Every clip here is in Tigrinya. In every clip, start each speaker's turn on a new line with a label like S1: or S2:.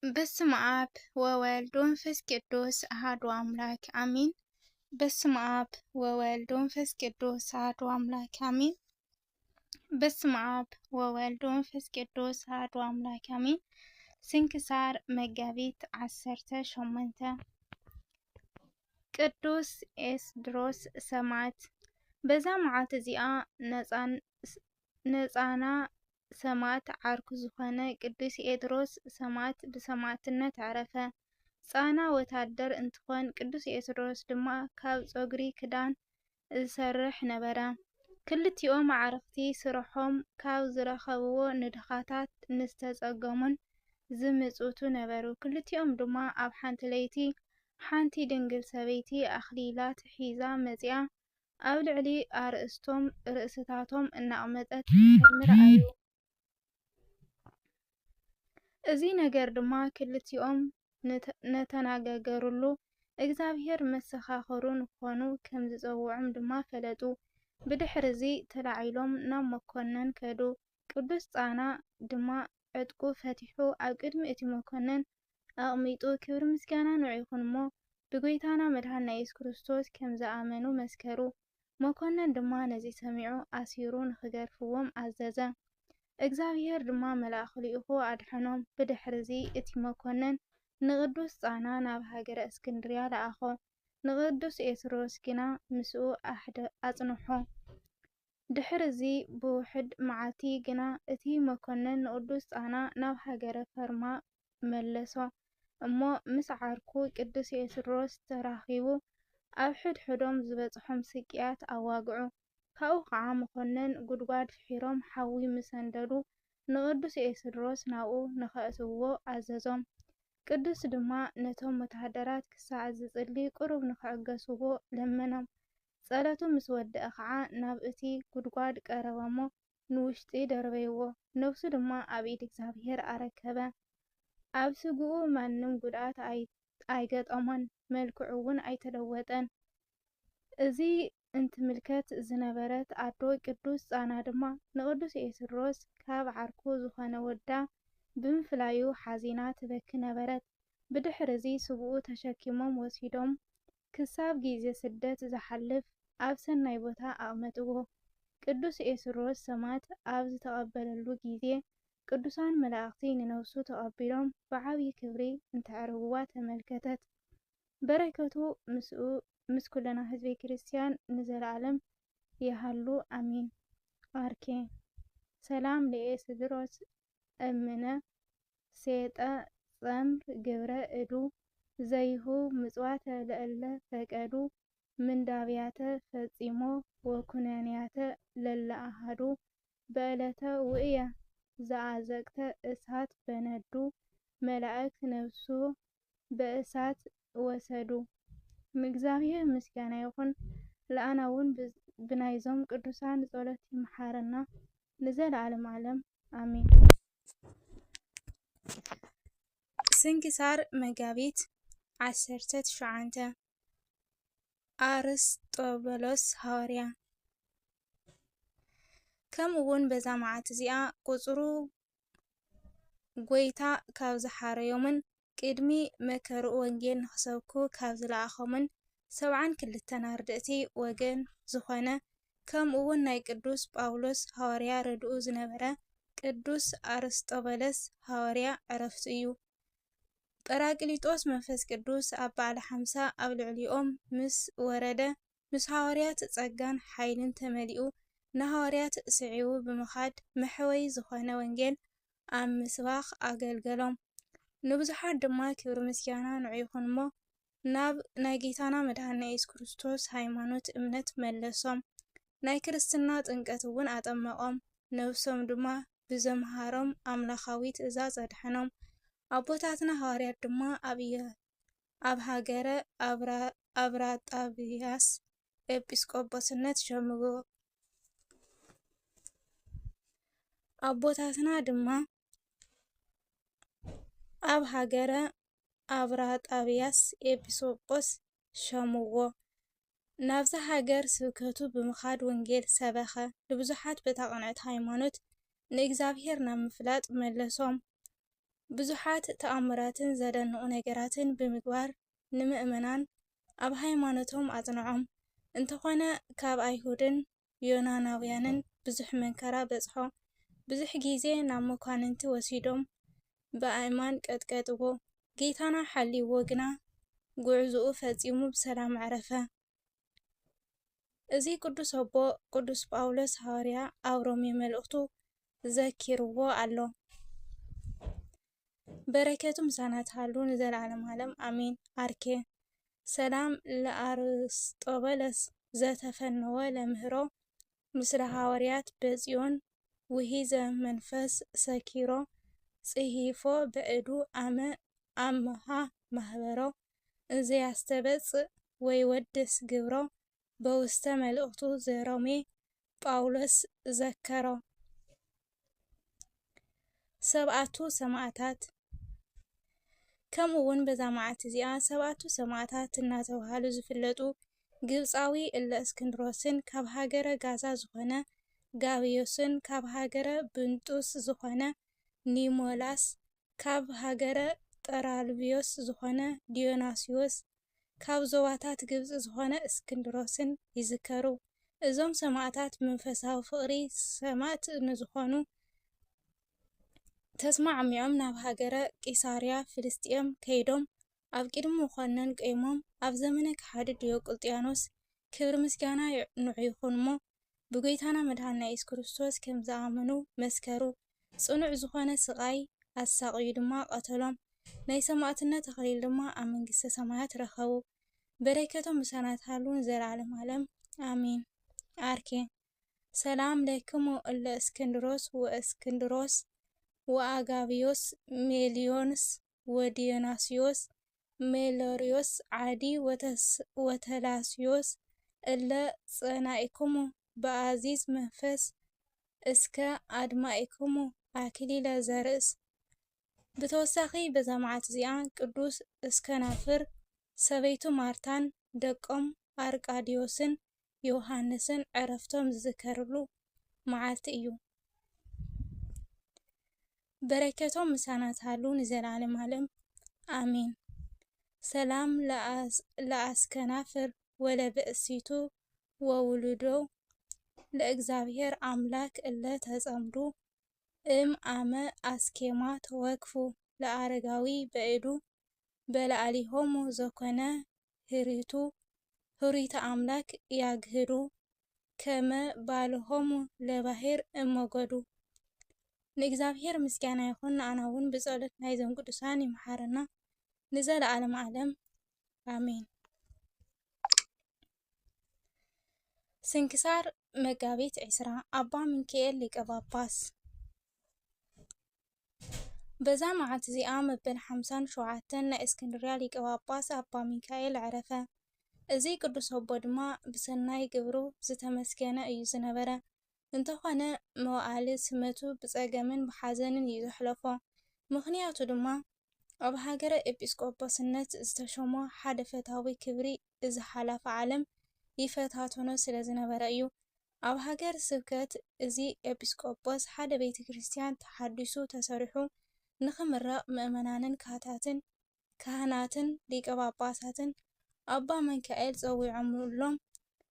S1: በስመ አብ ወወልድ ወመንፈስ ቅዱስ አሐዱ አምላክ አሜን። በስመ አብ ወወልድ ወመንፈስ ቅዱስ አሐዱ አምላክ አሜን። በስመ አብ ወወልድ ወመንፈስ ቅዱስ አሐዱ አምላክ አሜን። ስንክሳር መጋቢት 18 ቅዱስ ኤስድሮስ ሰማዕት። በዛ መዓልቲ እዚኣ ነፃና ሰማዕት ዓርኩ ዝኾነ ቅዱስ ኤድሮስ ሰማዕት ብሰማዕትነት ዓረፈ። ፃና ወታደር እንትኾን ቅዱስ ኤስድሮስ ድማ ካብ ፀጉሪ ክዳን ዝሰርሕ ነበረ። ክልቲኦም ዓረኽቲ ስርሖም ካብ ዝረኸብዎ ንድኻታት ንዝተፀገሙን ዝምፅቱ ነበሩ። ክልቲኦም ድማ ኣብ ሓንቲ ለይቲ ሓንቲ ድንግል ሰበይቲ ኣኽሊላት ሒዛ መፂኣ ኣብ ልዕሊ ኣርእስቶም ርእስታቶም እናቕመጠት ሕልሚ ረኣዩ። እዚ ነገር ድማ ክልቲኦም ነተነጋገሩሉ እግዚአብሔር መሰኻኸሩ ንክኾኑ ከም ዝፀውዖም ድማ ፈለጡ። ብድሕሪ እዚ ተላዒሎም ናብ መኮነን ከዱ። ቅዱስ ፃና ድማ ዕጥቁ ፈቲሑ ኣብ ቅድሚ እቲ መኮነን ኣቕሚጡ ክብሪ ምስጋና ንዑ ይኹን እሞ ብጎይታና መድሓኒና ኢየሱስ ክርስቶስ ከም ዝኣመኑ መስከሩ። መኮነን ድማ ነዚ ሰሚዑ ኣሲሩ ንክገርፍዎም ኣዘዘ። እግዚአብሔር ድማ መልኣኹ ልኢኹ ኣድሐኖም። ብድሕሪ እዚ እቲ መኮነን ንቅዱስ ፃና ናብ ሃገረ እስክንድርያ ለኣኾ። ንቅዱስ ኤስድሮስ ግና ምስኡ ኣጽንሖ። ድሕሪ እዚ ብውሕድ መዓልቲ ግና እቲ መኮነን ንቅዱስ ፃና ናብ ሃገረ ፈርማ መለሶ እሞ ምስ ዓርኩ ቅዱስ ኤስድሮስ ተራኺቡ ኣብ ሕድሕዶም ዝበፅሖም ስቅያት ኣዋግዑ። ካብኡ ከዓ መኮነን ጉድጓድ ፍሒሮም ሓዊ ምስ ኣንደዱ ንቅዱስ ኤስድሮስ ናብኡ ንከእትውዎ ኣዘዞም። ቅዱስ ድማ ነቶም ወታሃደራት ክሳዕ ዝጽሊ ቁሩብ ንክዕገስዎ ለመኖም። ጸለቱ ምስ ወድአ ከዓ ናብ እቲ ጉድጓድ ቀረበ እሞ ንውሽጢ ደርበይዎ። ነፍሱ ድማ ኣብ ኢድ እግዚአብሔር ኣረከበ። ኣብ ስግኡ ማንም ጉድኣት ኣይገጠሞን፣ መልክዑ እውን ኣይተለወጠን። እዚ እንትምልከት ዝነበረት ኣዶ ቅዱስ ፃና ድማ ንቅዱስ ኤስድሮስ ካብ ዓርኩ ዝኾነ ወዳ ብምፍላዩ ሓዚና ትበኪ ነበረት። ብድሕሪ እዚ ስግኡ ተሸኪሞም ወሲዶም ክሳብ ግዜ ስደት ዝሓልፍ ኣብ ሰናይ ቦታ ኣቕመጥዎ። ቅዱስ ኤስድሮስ ሰማዕት ኣብ ዝተቐበለሉ ግዜ ቅዱሳን መላእኽቲ ንነፍሱ ተቐቢሎም ብዓብዪ ክብሪ እንተዕርግዋ ተመልከተት። በረከቱ ምስ ኩልና ህዝቤ ክርስቲያን ንዘለዓለም ይሃሉ አሚን። አርኬ ሰላም ለኤስድሮስ እምነ ሴጠ ጸምር ግብረ እዱ ዘይሁ ምጽዋተ ለእለ ፈቀዱ ምንዳብያተ ፈጺሞ ወኩነንያተ ለለ አሃዱ በዕለተ ውእየ ዘአዘቅተ እሳት በነዱ መላእክት ነፍሱ በእሳት ወሰዱ። እግዚአብሔር ምስጋና ይኹን። ለአና እውን ብናይዞም ቅዱሳን ጸሎት ይምሓረና ንዘለዓለም ዓለም አሜን። ስንክሳር መጋቢት 19 አርስጦበሎስ ሐዋርያ። ከምኡ እውን በዛ መዓልቲ እዚኣ ቁፅሩ ጎይታ ካብ ዝሓረዮምን ቅድሚ መከርኡ ወንጌል ንክሰብኩ ካብ ዝለኣኾምን 72 ኣርድእቲ ወገን ዝኾነ ከምኡ እውን ናይ ቅዱስ ጳውሎስ ሐዋርያ ረድኡ ዝነበረ ቅዱስ አርስጦበሎስ ሐዋርያ ዕረፍቱ እዩ። ጰራቅሊጦስ መንፈስ ቅዱስ ኣብ በዓለ 50 ኣብ ልዕሊኦም ምስ ወረደ ምስ ሐዋርያት ጸጋን ሓይልን ተመሊኡ ንሐዋርያት ስዒቡ ብምኻድ መሕወይ ዝኾነ ወንጌል ኣብ ምስባኽ ኣገልገሎም። ንብዙሓት ድማ ክብሪ ምስጋና ንዑ ይኹን እሞ ናብ ናይ ጌታና መድሓኒና ኢየሱስ ክርስቶስ ሃይማኖት እምነት መለሶም። ናይ ክርስትና ጥምቀት እውን ኣጠመቖም። ነብሶም ድማ ብዘምሃሮም ኣምላኻዊ ትእዛዝ ኣድሐኖም። ኣቦታትና ሐዋርያት ድማ ኣብ ሃገረ አብራጣብያስ ኤጲስቆጶስነት ሸምጎ። ኣቦታትና ድማ ኣብ ሃገረ አብራጣብያስ ኤጲስቆጶስ ሸምዎ። ናብዛ ሃገር ስብከቱ ብምኻድ ወንጌል ሰበኸ። ንብዙሓት በታ ቅንዕት ሃይማኖት ንእግዚአብሔር ናብ ምፍላጥ መለሶም። ብዙሓት ተኣምራትን ዘደንቑ ነገራትን ብምግባር ንምእመናን ኣብ ሃይማኖቶም ኣጽንዖም። እንተኾነ ካብ ኣይሁድን ዮናናውያንን ብዙሕ መንከራ በጽሖ። ብዙሕ ግዜ ናብ መኳንንቲ ወሲዶም ብኣእማን ቀጥቀጥዎ። ጌታና ሓልይዎ ግና ጉዕዝኡ ፈጺሙ ብሰላም ዕረፈ። እዚ ቅዱስ ኣቦ ቅዱስ ጳውሎስ ሐዋርያ ኣብ ሮሜ መልእኽቱ ዘኪርዎ ኣሎ። በረከቱ ምሳና ትሃሉ ንዘለዓለም ዓለም ኣሜን። ኣርኬ ሰላም ለአርስጦበለስ ዘተፈነወ ለምህሮ ምስለ ሐዋርያት በጽዮን ውሂዘ መንፈስ ሰኪሮ ጽሂፎ በእዱ አመሃ ማህበሮ እንዘያስተበጽእ ወይ ወድስ ግብሮ በውስተ መልእኽቱ ዘሮሜ ጳውሎስ ዘከሮ። ሰብኣቱ ሰማዕታት ከምኡ እውን በዛ መዓልቲ እዚኣ ሰብኣቱ ሰማዕታት እናተባህሉ ዝፍለጡ ግብፃዊ እለ እስክንድሮስን ካብ ሃገረ ጋዛ ዝኾነ ጋብዮስን ካብ ሃገረ ብንጡስ ዝኾነ ኒሞላስ ካብ ሃገረ ጠራልብዮስ ዝኾነ ዲዮናስዮስ ካብ ዞባታት ግብፂ ዝኾነ እስክንድሮስን ይዝከሩ። እዞም ሰማዕታት መንፈሳዊ ፍቕሪ ሰማዕት ንዝኾኑ ተስማዕሚዖም ናብ ሃገረ ቂሳርያ ፍልስጥኤም ከይዶም ኣብ ቅድሚ መኮነን ቀይሞም ኣብ ዘመነ ካሕዲ ዲዮቅልጥያኖስ ክብሪ ምስጋና ንዑ እሞ ብጎይታና መድኃኒትና ኢየሱስ ክርስቶስ ከም ዝኣመኑ መስከሩ። ጽኑዕ ዝኾነ ስቃይ ኣሳቅዩ ድማ ቀተሎም። ናይ ሰማዕትነት ተኽሊል ድማ ኣብ መንግስተ ሰማያት ረኸቡ። በረከቶም ምሳና ትሃሉ ንዘለዓለም ዓለም ኣሜን። አርኬ ሰላም ለክሙ እለ እስክንድሮስ ወእስክንድሮስ ወአጋብዮስ ሜልዮንስ ወዲዮናስዮስ ሜሎሪዮስ ዓዲ ወተላስዮስ እለ ጸናኢኩሙ በአዚዝ መንፈስ እስከ አድማኢኩሙ አክሊለ ዘርእስ። ብተወሳኺ በዛ መዓልቲ እዚኣ ቅዱስ እስከናፍር ሰበይቱ ማርታን ደቆም አርቃዲዮስን ዮሃንስን ዕረፍቶም ዝዝከርሉ መዓልቲ እዩ። በረከቶም ምሳና ትሃሉ ንዘለዓለም ዓለም አሜን። ሰላም ለአስከናፍር ወለብእሲቱ ወውሉዶ ለእግዚአብሔር አምላክ እለ ተጸምዱ አመ አስኬማ ተወክፉ ለአረጋዊ በእዱ በላዕሊሆሙ ዘኮነ ህሪተ አምላክ ያግህዱ ከመ ባልሆሙ ለባህር እመጎዱ። ንእግዚአብሔር ምስጋና ይኹን። ንኣና እውን ብጸሎት ናይዞም ቅዱሳን ይመሓረና ንዘለዓለም ዓለም አሜን። ስንክሳር መጋቢት 20 ኣባ ሚካኤል ሊቀ ጳጳስ። በዛ መዓልቲ እዚኣ መበል 57 ናይ እስክንድርያ ሊቀ ጳጳስ ኣባ ሚካኤል ዕረፈ። እዚ ቅዱስ ኣቦ ድማ ብሰናይ ግብሩ ዝተመስገነ እዩ ዝነበረ። እንተኾነ መዋዕሊ ስመቱ ብጸገምን ብሓዘንን እዩ ዘሕለፎ። ምክንያቱ ድማ ኣብ ሃገረ ኤጲስቆጶስነት ዝተሾሞ ሓደ ፈታዊ ክብሪ እዚ ሓላፊ ዓለም ይፈታተኖ ስለ ዝነበረ እዩ። ኣብ ሃገር ስብከት እዚ ኤጲስቆጶስ ሓደ ቤተ ክርስቲያን ተሓዲሱ ተሰሪሑ ንኽምረቕ ምእመናንን ካህናትን ሊቀ ጳጳሳትን ኣባ ሚካኤል ፀዊዖምሎም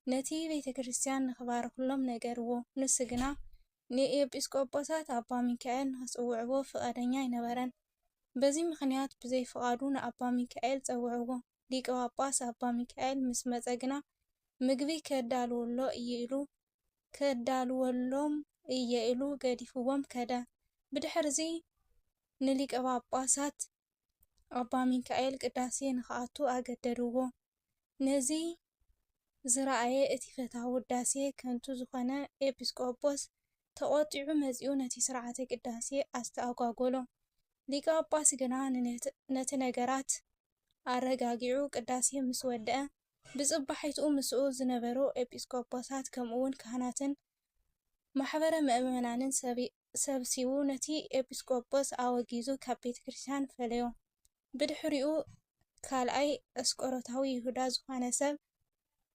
S1: ነቲ ቤተ ክርስቲያን ንኽባርክሎም ነገርዎ። ንሱ ግና ንኤጲስቆጶሳት ኣባ ሚካኤል ንኽፅውዕዎ ፍቃደኛ ኣይነበረን። በዚ ምክንያት ብዘይፍቃዱ ንኣባ ሚካኤል ፀውዕዎ። ሊቀ ጳጳስ ኣባ ሚካኤል ምስ መፀ ግና ምግቢ ከዳልወሎም እየ ኢሉ ገዲፍዎም ከደ። ብድሕሪዚ ንሊቀ ጳጳሳት ኣባ ሚካኤል ቅዳሴ ንኽኣቱ ኣገደድዎ። ነዚ ዝረኣየ እቲ ፈታዊ ውዳሴ ከንቱ ዝኾነ ኤጲስቆጶስ ተቆጢዑ መጺኡ ነቲ ስርዓተ ቅዳሴ ኣስተኣጓጎሎ። ሊቀ ጳጳስ ግና ነቲ ነገራት ኣረጋጊዑ ቅዳሴ ምስ ወድአ ብጽባሒትኡ ምስኡ ዝነበሩ ኤጲስቆጶሳት ከምኡውን ካህናትን ማሕበረ ምእመናንን ሰብሲቡ ነቲ ኤጲስቆጶስ ኣወጊዙ ካብ ቤተ ክርስቲያን ፈለዮ። ብድሕሪኡ ካልኣይ አስቆሮታዊ ይሁዳ ዝኾነ ሰብ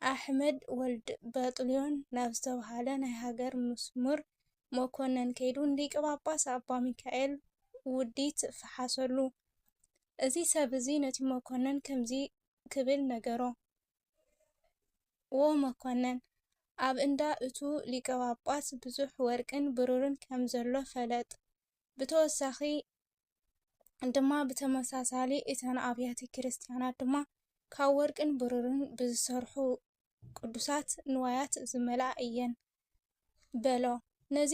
S1: ኣሕመድ ወልድ በጥልዮን ናብ ዝተባህለ ናይ ሃገር ምስሙር መኮነን ከይዱ ሊቀ ጳጳስ ኣባ ሚካኤል ውዲት ፈሓሰሉ። እዚ ሰብ እዚ ነቲ መኮነን ከምዚ ክብል ነገሮ፣ "ዎ መኮነን፣ ኣብ እንዳ እቱ ሊቀ ጳጳስ ብዙሕ ወርቅን ብሩርን ከም ዘሎ ፈለጥ። ብተወሳኺ ድማ ብተመሳሳሊ እተን ኣብያተ ክርስቲያናት ድማ ካብ ወርቅን ብሩርን ብዝሰርሑ ቅዱሳት ንዋያት ዝመልኣ እየን" በሎ። ነዚ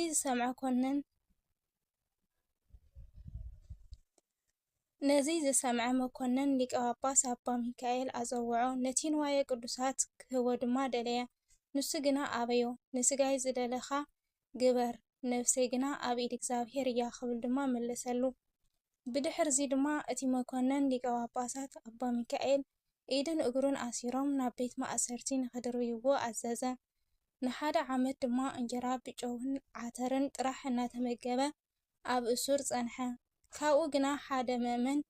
S1: ዝሰምዐ መኮነን ሊቀ ጳጳስ ኣባ ሚካኤል ኣፀውዖ፣ ነቲ ንዋየ ቅዱሳት ክህቦ ድማ ደለየ። ንሱ ግና ኣበዮ፣ "ንስጋይ ዝደለኻ ግበር፣ ነፍሰይ ግና ኣብ ኢድ እግዚኣብሔር እያ" ክብል ድማ መለሰሉ። ብድሕሪ ድማ እቲ መኮነን ሊቀ ጳጳሳት ኣባ ሚካኤል ኢድን እግሩን ኣሲሮም ናብ ቤት ማእሰርቲ ንኸድርብይዎ ኣዘዘ። ንሓደ ዓመት ድማ እንጀራ ብጨውን ዓተርን ጥራሕ እናተመገበ ኣብ እሱር ፀንሐ። ካብኡ ግና ሓደ ምእመን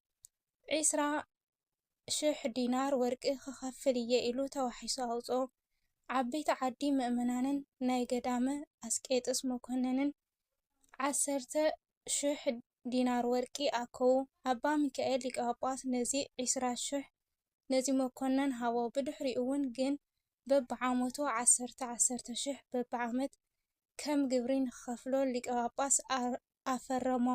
S1: 20,000 ዲናር ወርቂ ክኸፍል እየ ኢሉ ተዋሒሱ ኣውፅኦ። ዓበይቲ ዓዲ ምእመናንን ናይ ገዳመ ኣስቄጥስ መኮነንን 10,000 ዲናር ወርቂ ኣከዉ። ኣባ ሚካኤል ሊቀ ጳጳስ ነዚ 20,000 ነዚ መኮነን ሃቦ። ብድሕሪኡ እውን ግን በብዓመቱ 10,000 በብዓመት ከም ግብሪ ንክኸፍሎ ሊቀ ጳጳስ ኣፈረሞ።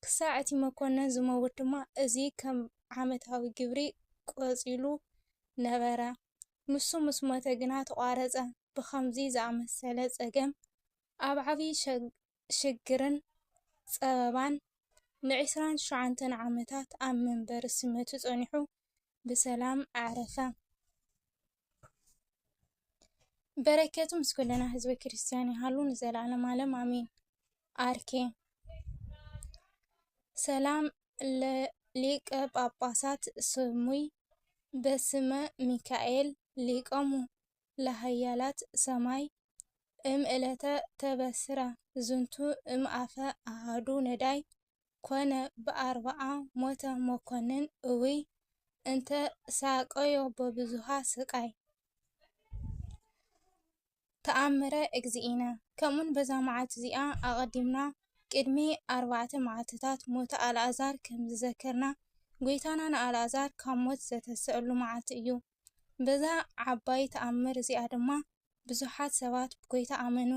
S1: ክሳዕ እቲ መኮነን ዝመውት ድማ እዚ ከም ዓመታዊ ግብሪ ቆፂሉ ነበረ። ንሱ ምስ ሞተ ግና ተቋረፀ። ብኸምዚ ዝኣመሰለ ፀገም ኣብ ዓብይ ሽግርን ፀበባን ን29 ዓመታት ኣብ መንበሪ ስመቱ ፀኒሑ ብሰላም ኣዕረፈ። በረከቱ ምስ ኩልና ህዝበ ክርስቲያን ይሃሉ ንዘለዓለም ዓለም ኣሚን። ኣርኬ ሰላም ለሊቀ ጳጳሳት ስሙይ በስመ ሚካኤል ሊቆሙ ለሃያላት ሰማይ ዕለተ ተበስረ ዝንቱ አፈ አሃዱ ነዳይ ኮነ በ40 ሞተ መኮንን እውይ እንተ ሳቀዮ በብዙሃ ስቃይ። ተኣምረ እግዚእነ። ከምኡን በዛ መዓልቲ እዚኣ ኣቐዲምና ቅድሚ 4 መዓልትታት ሞተ ኣልዓዛር ከም ዝዘከርና ጎይታና ንኣልዓዛር ካብ ሞት ዘተስአሉ መዓልቲ እዩ። በዛ ዓባይ ተኣምር እዚኣ ድማ ብዙሓት ሰባት ብጎይታ ኣመኑ።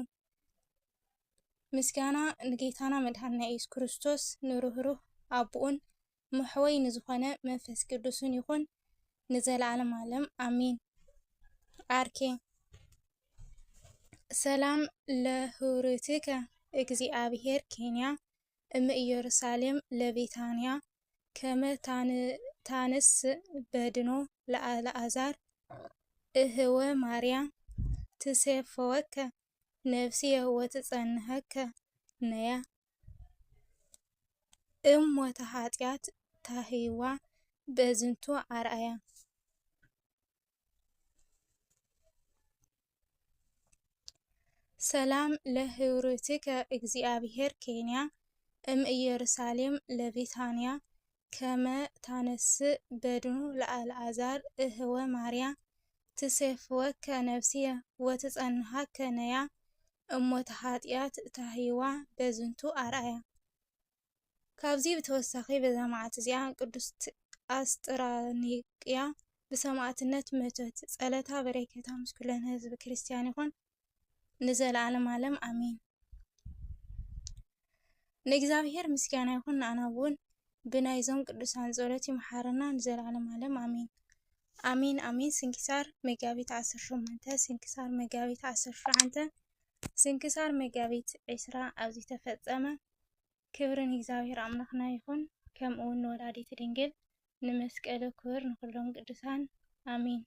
S1: ምስጋና ንጌታና መድሓኒና ኢየሱስ ክርስቶስ ንርህሩህ ኣቦኡን መሕወይ ንዝኾነ መንፈስ ቅዱስን ይኹን ንዘለዓለም ዓለም ኣሚን። ኣርኬ ሰላም ለህሩትከ እግዚአብሔር ኬንያ እም ኢየሩሳሌም ለቤታንያ ከመ ታንስ በድኖ ለአልዓዛር እህወ ማርያ ትሴፈወከ ነፍስየ ወትጸንሐከ ነያ ሞተ ኃጢአት ታህይዋ በዝንቱ አርአያ። ሰላም ለህሩትከ እግዚአብሔር ኬንያ እም ኢየሩሳሌም ለቤታንያ ከመ ታነስእ በድኑ ለአልዓዛር እህወ ማርያ ትሴፍወከ ነፍስየ ወትጸንሐከ ነያ እሞተ ኃጢአት ታህይዋ በዝንቱ አርአያ። ካብዚ ብተወሳኺ በዛ መዓልቲ እዚኣ ቅድስት ኣስጥራኒቅያ ብሰማዕትነት መተት። ጸለታ በረከታ ምስ ኩለን ህዝቢ ክርስቲያን ይኹን ንዘለዓለም ዓለም ኣሚን። ንእግዚአብሔር ምስጋና ይኹን ንኣና እውን ብናይዞም ቅዱሳን ጸሎት ይመሓረና ንዘለዓለም ዓለም ኣሚን ኣሚን ኣሚን። ስንክሳር መጋቢት 18 ስንክሳር መጋቢት 19 ስንክሳር መጋቢት 20 ኣብዚ ተፈጸመ። ክብሪ ንእግዚአብሔር ኣምላኽና ይኹን ከምኡ እውን ንወላዲት ድንግል ንመስቀሉ ክብር ንኩሎም ቅዱሳን ኣሚን።